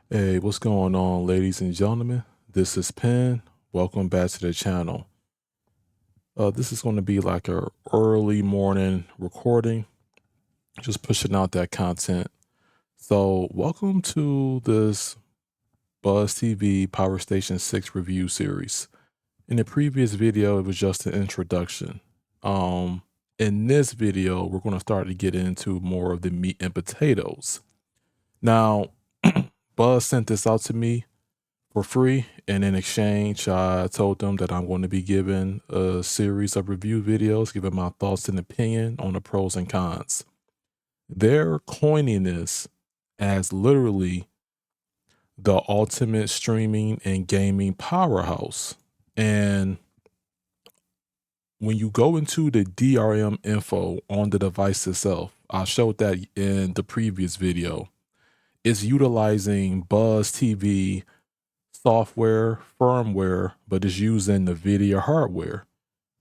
Hey, what's going on, ladies and gentlemen? This is Penn. Welcome back to the channel. This is going to be like a early morning recording, just pushing out that content. So, welcome to this BuzzTV Power Station 6 review series. In the previous video, it was just an introduction. In this video, we're going to start to get into more of the meat and potatoes. Now, Buzz sent this out to me for free, and in exchange I told them that I'm going to be giving a series of review videos giving my thoughts and opinion on the pros and cons. They're coining this as literally the ultimate streaming and gaming powerhouse. And when you go into the DRM info on the device itself, I showed that in the previous video, it's utilizing BuzzTV software, firmware, but it's using NVIDIA hardware.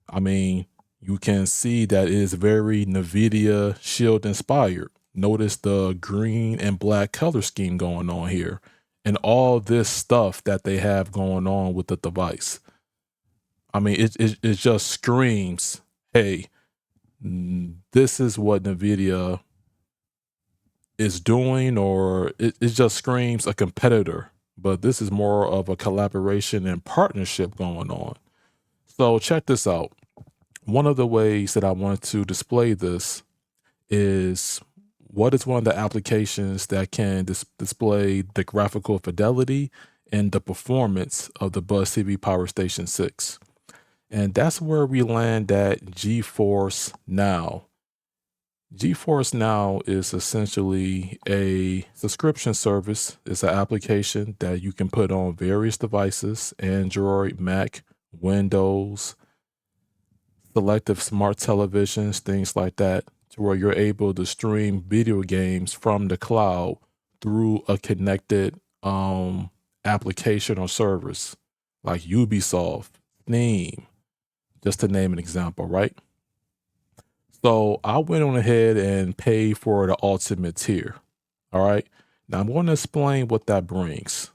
I mean, you can see that it is very NVIDIA Shield inspired. Notice the green and black color scheme going on here and all this stuff that they have going on with the device. I mean, it just screams, hey, this is what NVIDIA is doing, or it just screams a competitor. But this is more of a collaboration and partnership going on. So check this out. One of the ways that I wanted to display this is what is one of the applications that can display the graphical fidelity and the performance of the BuzzTV Power Station 6. And that's where we land at GeForce NOW. GeForce Now is essentially a subscription service. It's an application that you can put on various devices, Android, Mac, Windows, selective smart televisions, things like that, to where you're able to stream video games from the cloud through a connected application or service like Ubisoft, Steam, just to name an example, right? So I went on ahead and paid for the ultimate tier. All right. Now I'm going to explain what that brings.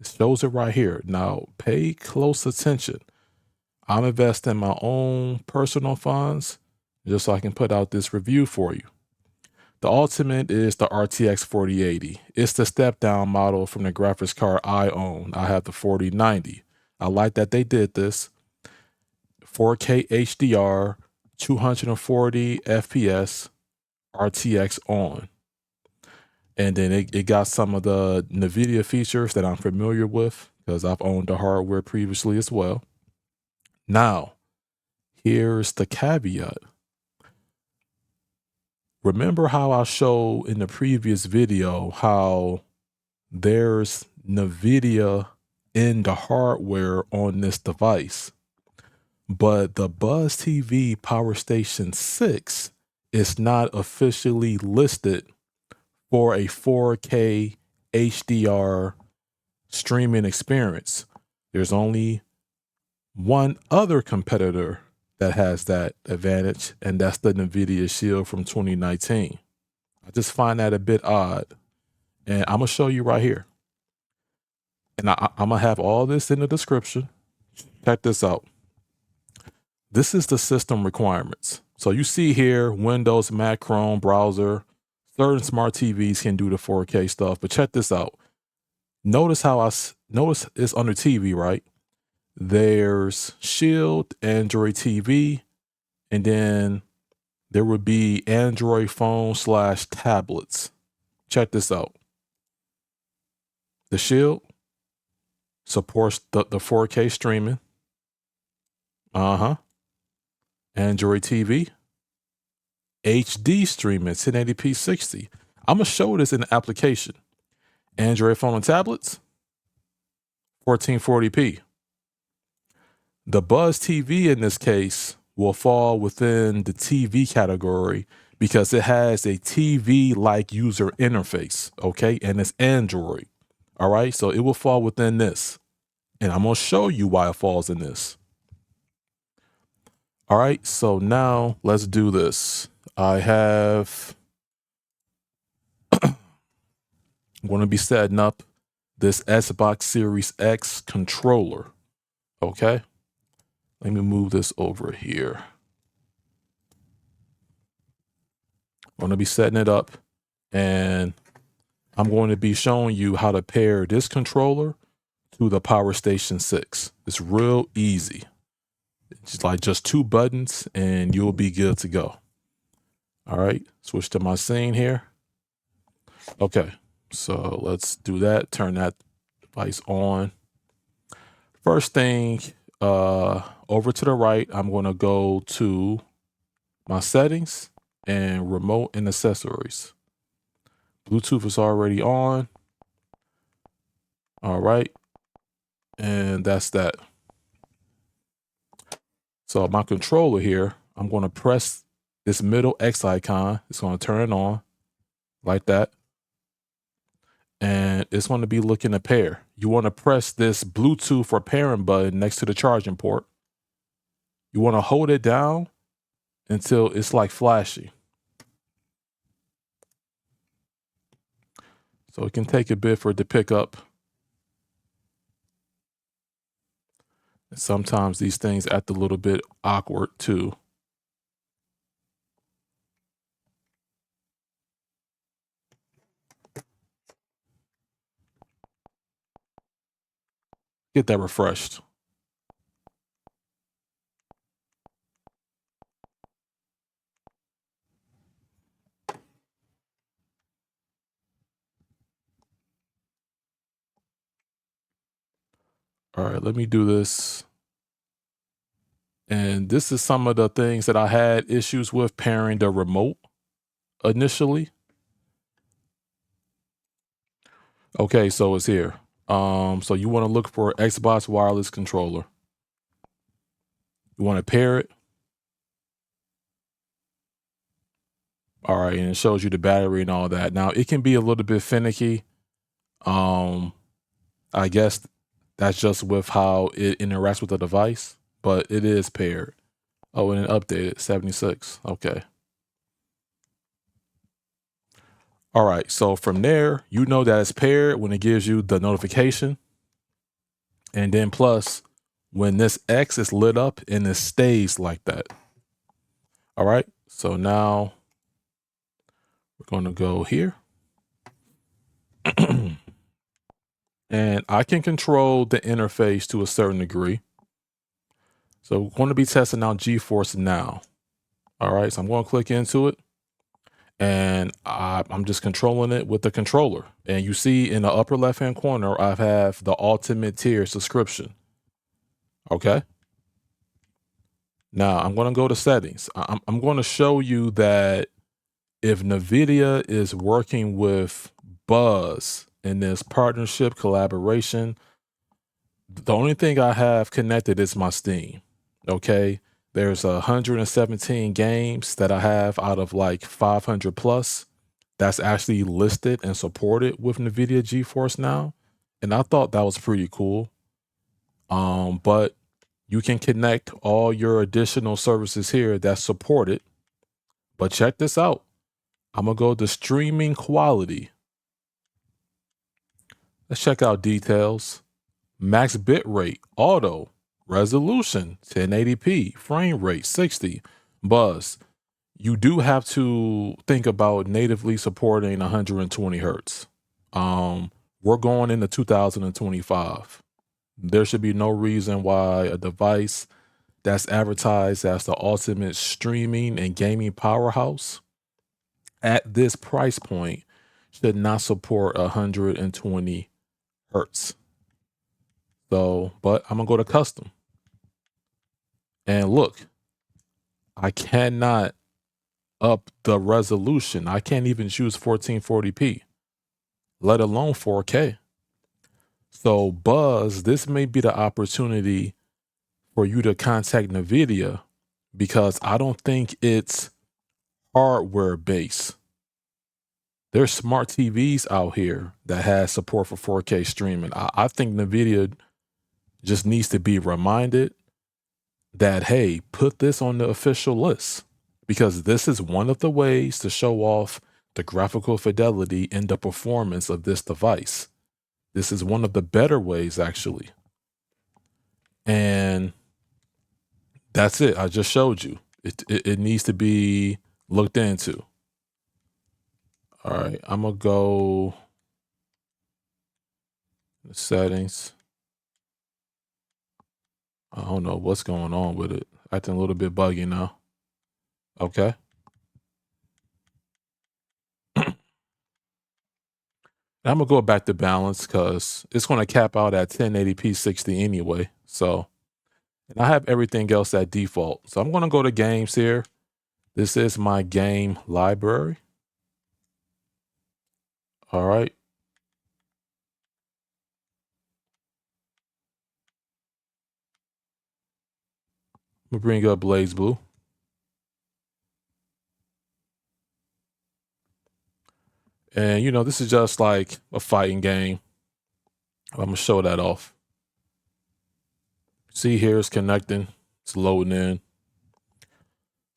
It shows it right here. Now pay close attention. I'm investing my own personal funds just so I can put out this review for you. The ultimate is the RTX 4080. It's the step down model from the graphics card I own. I have the 4090. I like that they did this. 4K HDR, 240 FPS, RTX on. And then it got some of the NVIDIA features that I'm familiar with because I've owned the hardware previously as well. Now, here's the caveat. Remember how I showed in the previous video how there's NVIDIA in the hardware on this device, but the BuzzTV Power Station 6 is not officially listed for a 4K HDR streaming experience. There's only one other competitor that has that advantage, and that's the NVIDIA Shield from 2019. I just find that a bit odd, and I'm gonna show you right here. And I'm gonna have all this in the description. Check this out. This is the system requirements. So you see here, Windows, Mac, Chrome, browser. Certain smart TVs can do the 4K stuff, but check this out. Notice how notice it's under TV, right? There's Shield, Android TV, and then there would be Android phone / tablets. Check this out. The Shield supports the 4K streaming. Android TV, HD streaming, 1080p 60. I'm gonna show this in the application. Android phone and tablets, 1440p. The Buzz TV in this case will fall within the TV category because it has a TV-like user interface, okay? And it's Android, all right? So it will fall within this. And I'm gonna show you why it falls in this. All right, so now let's do this. I'm going to be setting up this Xbox Series X controller. Okay. Let me move this over here. I'm going to be setting it up, and I'm going to be showing you how to pair this controller to the PowerStation 6. It's real easy. It's like just 2 buttons and you'll be good to go. All right, switch to my scene here. Okay, so let's do that. Turn that device on. First thing, over to the right, I'm going to go to my settings and remote and accessories. Bluetooth is already on. All right, and that's that. So my controller here, I'm going to press this middle X icon. It's going to turn it on like that. And it's going to be looking to pair. You want to press this Bluetooth or pairing button next to the charging port. You want to hold it down until it's like flashy. So it can take a bit for it to pick up. And sometimes these things act a little bit awkward too. Get that refreshed. All right, let me do this. And this is some of the things that I had issues with pairing the remote initially. Okay, so it's here. So you want to look for Xbox wireless controller. You want to pair it. All right, and it shows you the battery and all that. Now it can be a little bit finicky. I guess that's just with how it interacts with the device, but it is paired. Oh, and it updated 76. Okay. All right, so from there, you know that it's paired when it gives you the notification. And then plus, when this X is lit up and it stays like that. All right, so now we're going to go here. And I can control the interface to a certain degree. So we're going to be testing out GeForce NOW. All right, so I'm going to click into it. And I'm just controlling it with the controller. And you see in the upper left-hand corner, I have the ultimate tier subscription. Okay. Now I'm going to go to settings. I'm going to show you that if NVIDIA is working with Buzz in this partnership collaboration, the only thing I have connected is my Steam. Okay. There's 117 games that I have out of like 500 plus that's actually listed and supported with NVIDIA GeForce NOW. And I thought that was pretty cool. But you can connect all your additional services here that's supported. But check this out. I'm going to go to streaming quality. Let's check out details. Max bit rate, auto, resolution, 1080p, frame rate, 60. Buzz, you do have to think about natively supporting 120 hertz. We're going into 2025. There should be no reason why a device that's advertised as the ultimate streaming and gaming powerhouse at this price point should not support 120 hertz. So, but I'm gonna go to custom. And look, I cannot up the resolution. I can't even choose 1440p, let alone 4K. So Buzz, this may be the opportunity for you to contact NVIDIA because I don't think it's hardware based. There's smart TVs out here that has support for 4K streaming. I think NVIDIA just needs to be reminded that, hey, put this on the official list because this is one of the ways to show off the graphical fidelity and the performance of this device. This is one of the better ways, actually. And that's it. I just showed you. It needs to be looked into. All right, I'm gonna go the settings. I don't know what's going on with it. Acting a little bit buggy now. Okay. I'm gonna go back to balance because it's gonna cap out at 1080p 60 anyway. So, and I have everything else at default. So I'm gonna go to games here. This is my game library. All right. I'm gonna bring up Blaze Blue. And you know, this is just like a fighting game. I'm gonna show that off. See here, it's connecting, it's loading in.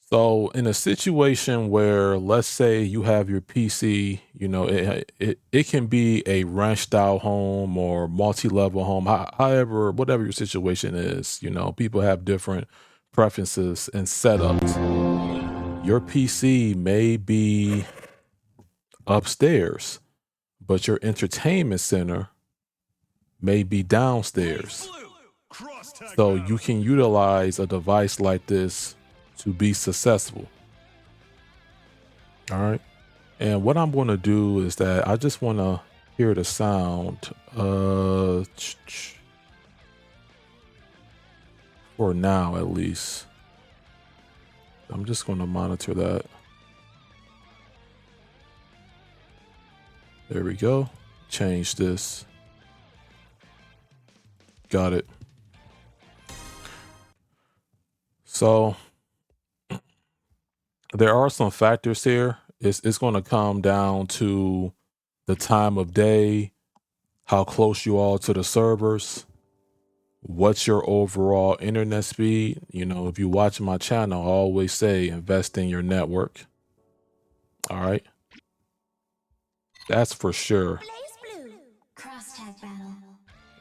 So in a situation where, let's say you have your PC, you know, it can be a ranch style home or multi-level home, however, whatever your situation is, you know, people have different preferences and setups. Your PC may be upstairs, but your entertainment center may be downstairs. So you can utilize a device like this to be successful. All right. And what I'm going to do is that I just want to hear the sound for now, at least. I'm just going to monitor that. There we go. Change this. Got it. So there are some factors here. It's going to come down to the time of day, how close you are to the servers, what's your overall internet speed. You know, if you watch my channel, I always say invest in your network. All right. That's for sure.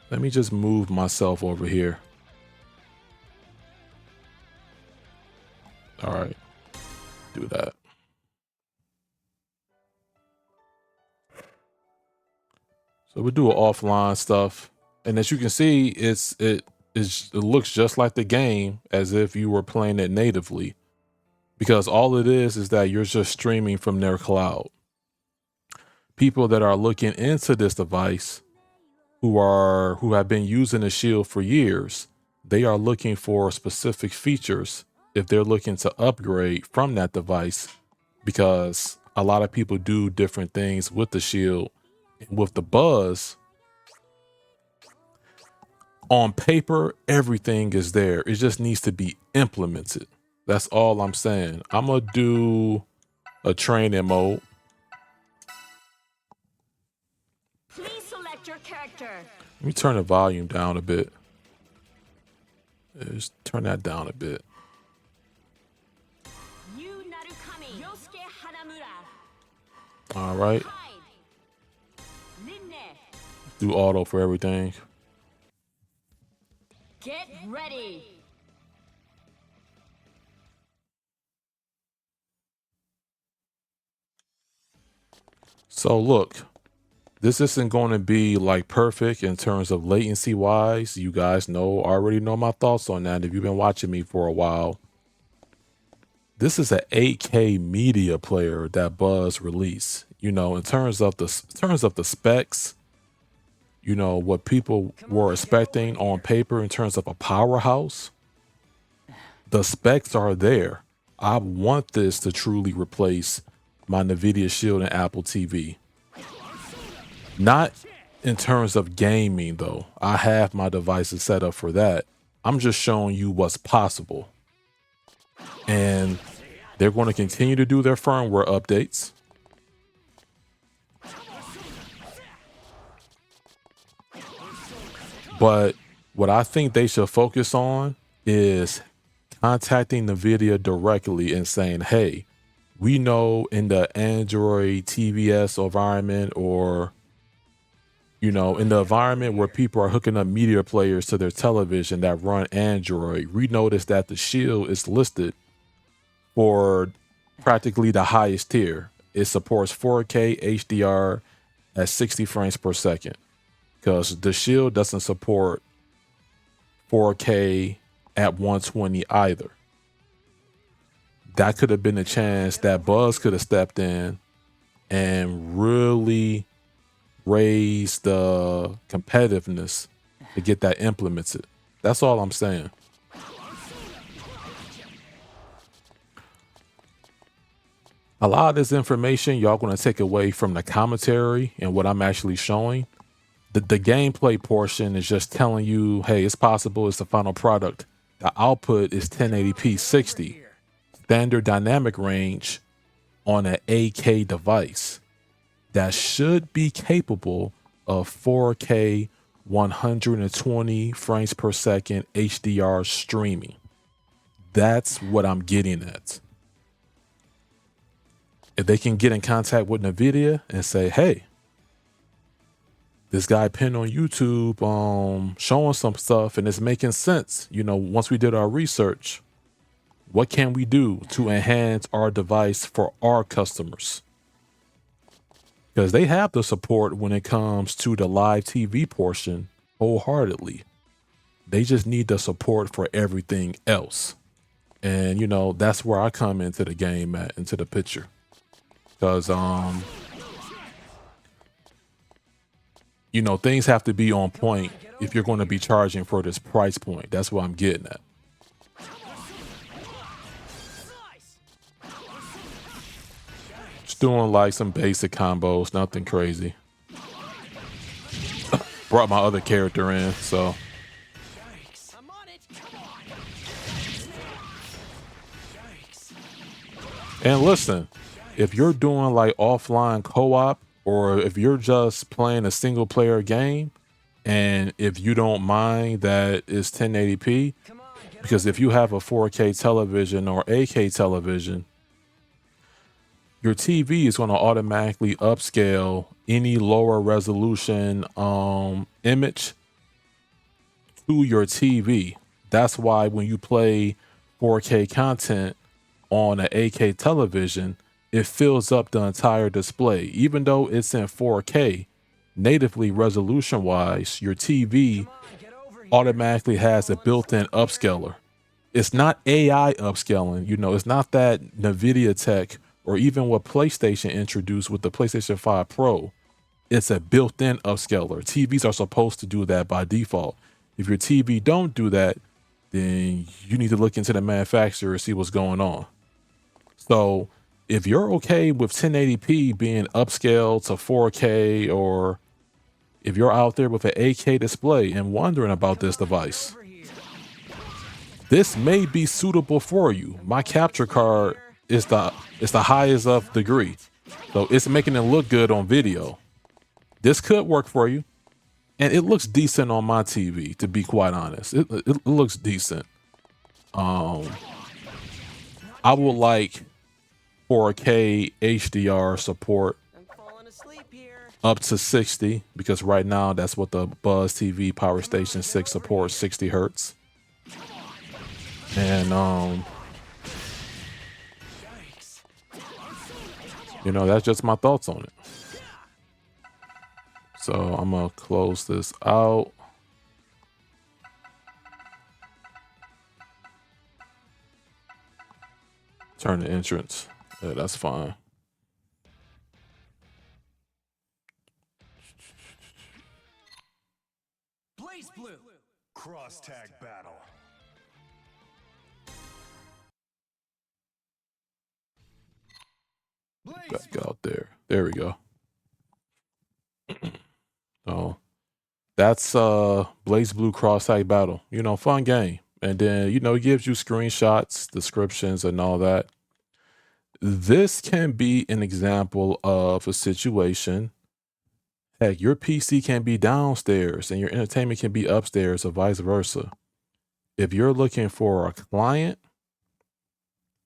Let me just move myself over here. All right. Do that. So we do offline stuff. And as you can see, it looks just like the game as if you were playing it natively, because all it is that you're just streaming from their cloud. People that are looking into this device who have been using the Shield for years, they are looking for specific features if they're looking to upgrade from that device, because a lot of people do different things with the Shield. With the Buzz, on paper, everything is there. It just needs to be implemented. That's all I'm saying. I'm gonna do a training mode. Please select your character. Let me turn the volume down a bit. Just turn that down a bit. All right. Do auto for everything. Get ready. So look, this isn't going to be like perfect in terms of latency wise. You guys already know my thoughts on that if you've been watching me for a while. This is an 8K media player that Buzz released. You know, in terms of the specs, you know, what people were expecting on paper in terms of a powerhouse, the specs are there. I want this to truly replace my NVIDIA Shield and Apple TV. Not in terms of gaming, though. I have my devices set up for that. I'm just showing you what's possible. And they're going to continue to do their firmware updates. But what I think they should focus on is contacting NVIDIA directly and saying, hey, we know in the Android TVS environment or You know, in the environment where people are hooking up media players to their television that run Android, we noticed that the Shield is listed for practically the highest tier. It supports 4K HDR at 60 frames per second because the Shield doesn't support 4K at 120 either. That could have been a chance that Buzz could have stepped in and really raised the competitiveness to get that implemented. That's all I'm saying. A lot of this information y'all going to take away from the commentary and what I'm actually showing. The gameplay portion is just telling you, hey, it's possible it's the final product. The output is 1080p 60, standard dynamic range on an 8K device that should be capable of 4K 120 frames per second HDR streaming. That's what I'm getting at. If they can get in contact with NVIDIA and say, hey, this guy pinned on YouTube showing some stuff and it's making sense. You know, once we did our research, what can we do to enhance our device for our customers? Because they have the support when it comes to the live TV portion wholeheartedly. They just need the support for everything else. And, you know, that's where I come into the game into the picture. Because, you know, things have to be on point if you're going to be charging for this price point. That's what I'm getting at. Just doing like some basic combos, nothing crazy. Brought my other character in, so. And listen, if you're doing like offline co-op, or if you're just playing a single player game, and if you don't mind that it's 1080p, because if you have a 4K television or 8K television, your TV is going to automatically upscale any lower resolution image to your TV. That's why when you play 4K content on an 8K television, it fills up the entire display. Even though it's in 4K, natively resolution wise, your TV automatically has a built-in upscaler. It's not AI upscaling, you know, it's not that NVIDIA tech or even what PlayStation introduced with the PlayStation 5 Pro. It's a built-in upscaler. TVs are supposed to do that by default. If your TV don't do that, then you need to look into the manufacturer and see what's going on. So if you're okay with 1080p being upscaled to 4K, or if you're out there with an 8K display and wondering about this device, this may be suitable for you. My capture card is the highest of degree, so it's making it look good on video. This could work for you, and it looks decent on my TV. To be quite honest, it looks decent. I would like 4K HDR support up to 60, because right now that's what the BUZZTV POWERSTATION 6 supports, 60 hertz. And you know, that's just my thoughts on it. So I'm gonna close this out. Turn the entrance. Yeah, that's fine. Blaze Blue. Cross tag battle. Back out there. There we go. So that's Blaze Blue cross tag battle. You know, fun game. And then, you know, it gives you screenshots, descriptions, and all that. This can be an example of a situation. Heck, your PC can be downstairs and your entertainment can be upstairs, or vice versa. If you're looking for a client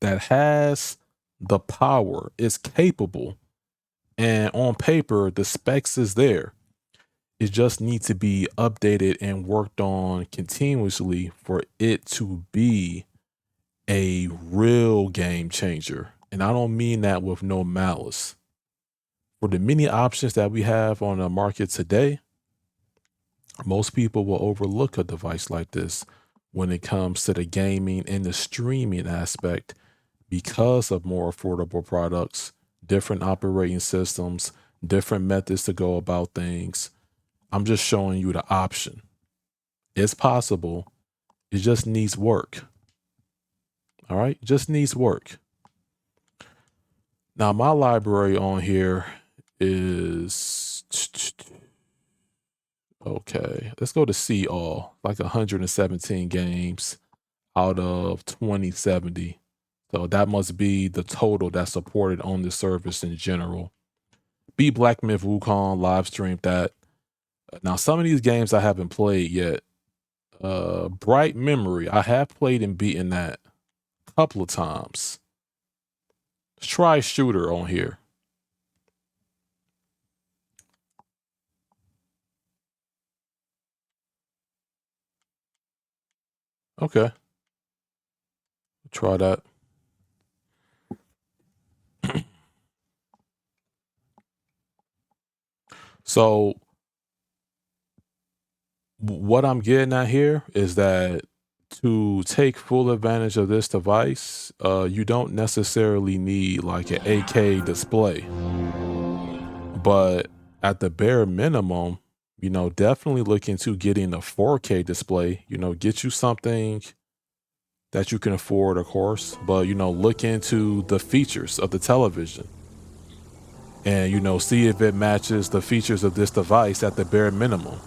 that has the power, is capable, and on paper the specs is there. It just needs to be updated and worked on continuously for it to be a real game changer. And I don't mean that with no malice. For the many options that we have on the market today, most people will overlook a device like this when it comes to the gaming and the streaming aspect because of more affordable products, different operating systems, different methods to go about things. I'm just showing you the option. It's possible. It just needs work. All right. It just needs work. Now, my library on here is okay. Let's go to see all, like 117 games out of 2070. So that must be the total that's supported on the service in general. Be Black Myth Wukong live streamed that. Now, some of these games I haven't played yet. Bright Memory, I have played and beaten that a couple of times. Let's try Shooter on here. Okay. Try that. So what I'm getting at here is that to take full advantage of this device, you don't necessarily need like an 8K display, but at the bare minimum, you know, definitely look into getting a 4K display, you know, get you something that you can afford, of course, but, you know, look into the features of the television and, you know, see if it matches the features of this device at the bare minimum.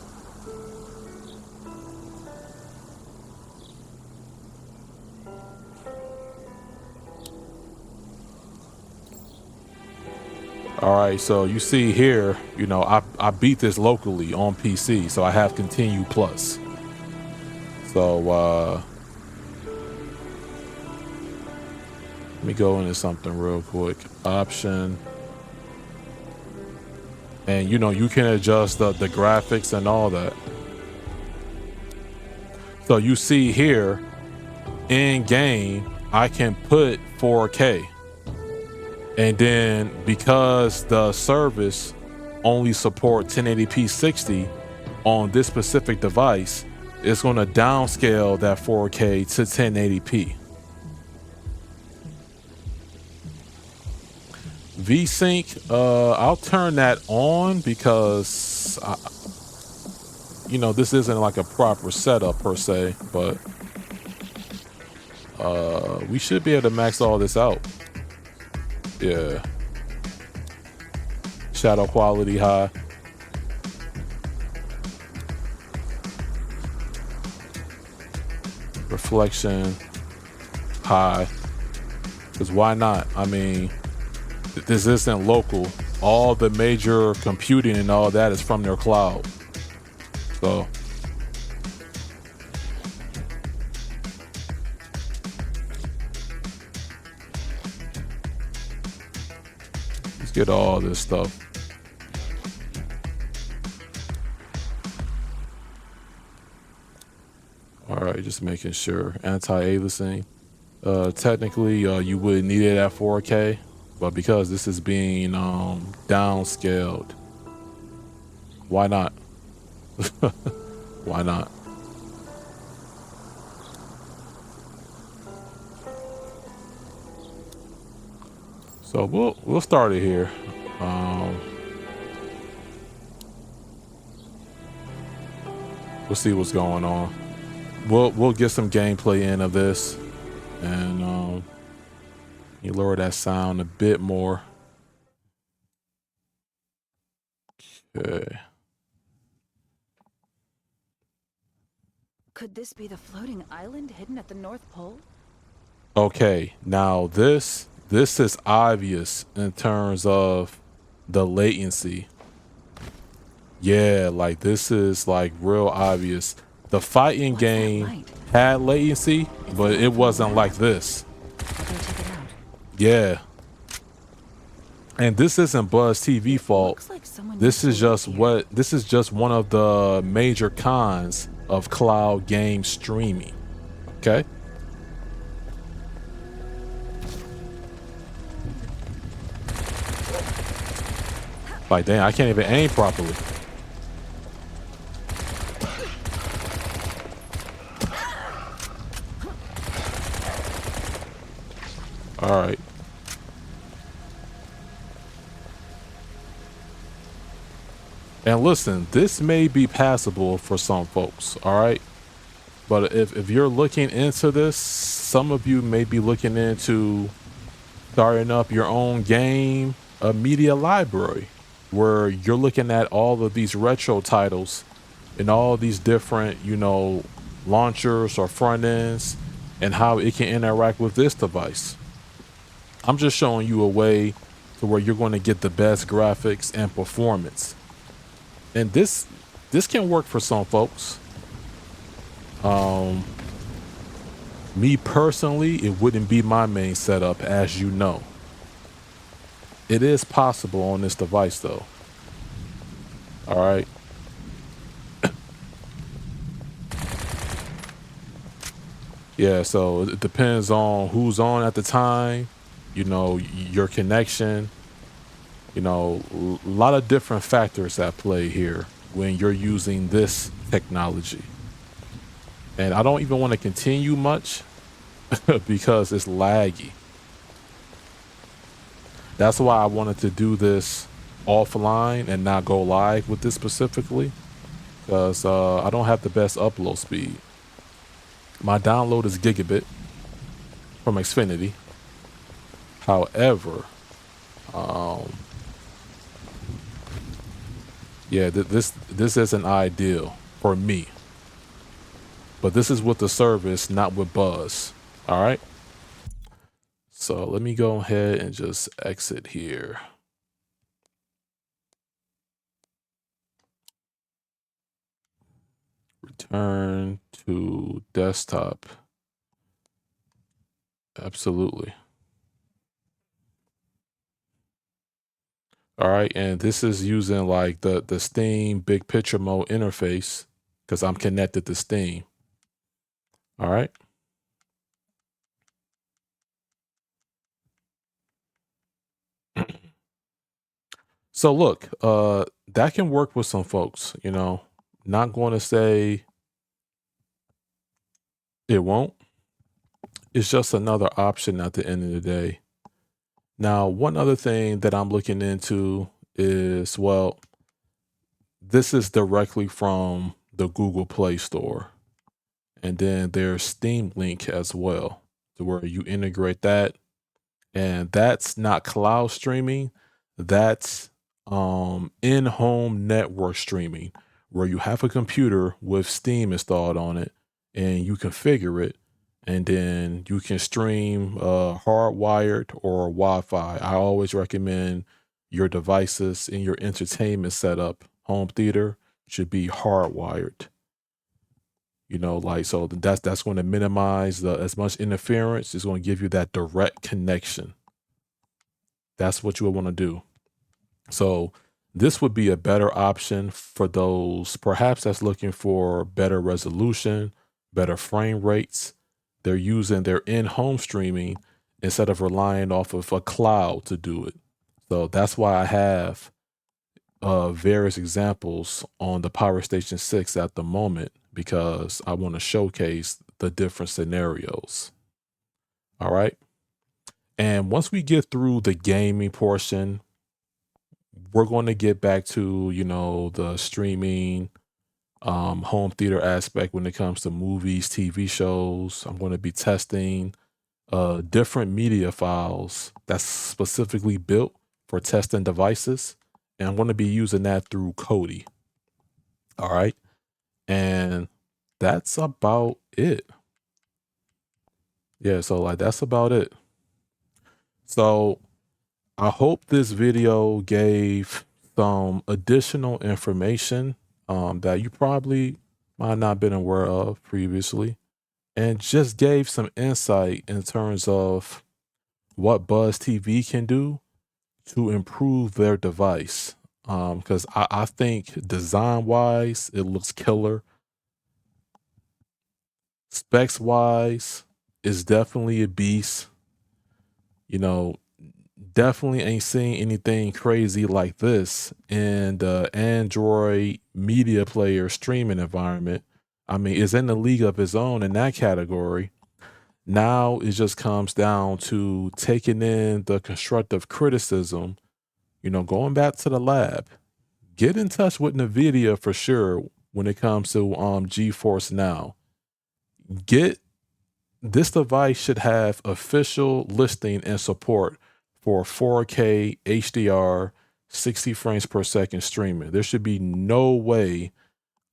All right, so you see here, you know, I beat this locally on PC, so I have Continue Plus. So let me go into something real quick. Option. And you know, you can adjust the graphics and all that. So you see here, in game, I can put 4K. And then because the service only supports 1080p 60 on this specific device, it's going to downscale that 4K to 1080p. VSync, I'll turn that on because, you know, this isn't like a proper setup per se, but we should be able to max all this out. Yeah. Shadow quality high. Reflection high. Because why not? I mean, this isn't local. All the major computing and all that is from their cloud. So let's get all this stuff. All right, just making sure. Anti-aliasing. Technically, you would need it at 4K, but because this is being downscaled, why not? Why not? So we'll start it here. We'll see what's going on. We'll get some gameplay in of this, and you lower that sound a bit more. Okay. Could this be the floating island hidden at the North Pole? Okay, now this is obvious in terms of the latency. Yeah, like this is like real obvious. The fighting game had latency, but it wasn't like this. I'll go check it out. Yeah. And this isn't Buzz TV fault. Looks like someone This used is to live just here. this is just one of the major cons of cloud game streaming. Okay. Like, damn, I can't even aim properly. All right. And listen, this may be passable for some folks. All right. But if you're looking into this, some of you may be looking into starting up your own game, a media library, where you're looking at all of these retro titles and all these different, launchers or front ends and how it can interact with this device. I'm just showing you a way to where you're going to get the best graphics and performance. And this can work for some folks. Me personally, it wouldn't be my main setup, as you know. It is possible on this device though. All right. Yeah, so it depends on who's on at the time, your connection, a lot of different factors at play here when you're using this technology. And I don't even want to continue much because it's laggy. That's why I wanted to do this offline and not go live with this specifically, because I don't have the best upload speed. My download is gigabit from Xfinity. However, yeah, this isn't ideal for me. But this is with the service, not with Buzz. All right. So let me go ahead and just exit here. Return to desktop. Absolutely. All right. And this is using like the Steam big picture mode interface because I'm connected to Steam. All right. So look, that can work with some folks, not going to say it won't. It's just another option at the end of the day. Now, one other thing that I'm looking into is, well, this is directly from the Google Play Store. And then there's Steam Link as well, to where you integrate that. And that's not cloud streaming. That's in-home network streaming, where you have a computer with Steam installed on it and you configure it, and then you can stream hardwired or Wi-Fi. I always recommend your devices in your entertainment setup, home theater, should be hardwired. So that's going to minimize as much interference. It's going to give you that direct connection. That's what you would want to do. So this would be a better option for those perhaps that's looking for better resolution, better frame rates. They're using their in-home streaming instead of relying off of a cloud to do it. So that's why I have various examples on the Power Station 6 at the moment, because I want to showcase the different scenarios. All right. And once we get through the gaming portion, we're going to get back to, the streaming, home theater aspect when it comes to movies, TV shows. I'm going to be testing different media files that's specifically built for testing devices. And I'm going to be using that through Kodi. All right. And that's about it. Yeah. So that's about it. So I hope this video gave some additional information that you probably might not have been aware of previously, and just gave some insight in terms of what Buzz TV can do, to improve their device. Because I think design wise, it looks killer. Specs wise, it's definitely a beast. You know, definitely ain't seen anything crazy like this in the Android media player streaming environment. I mean, it's in the league of its own in that category. Now it just comes down to taking in the constructive criticism, going back to the lab. Get in touch with NVIDIA for sure when it comes to GeForce Now. This device should have official listing and support for 4K HDR 60 frames per second streaming. There should be no way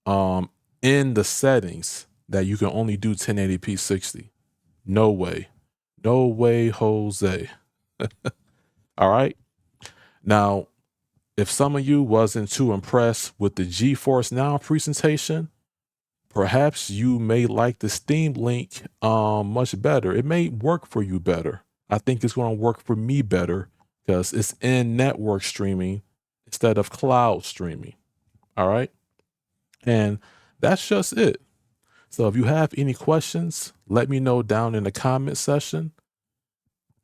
in the settings that you can only do 1080p 60. No way. No way, Jose. All right. Now, if some of you wasn't too impressed with the GeForce Now presentation, perhaps you may like the Steam Link much better. It may work for you better. I think it's going to work for me better because it's in network streaming instead of cloud streaming. All right. And that's just it. So if you have any questions, let me know down in the comment section.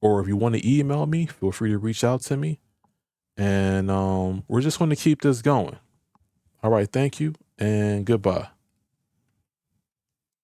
Or if you want to email me, feel free to reach out to me. And we're just going to keep this going. All right. Thank you and goodbye.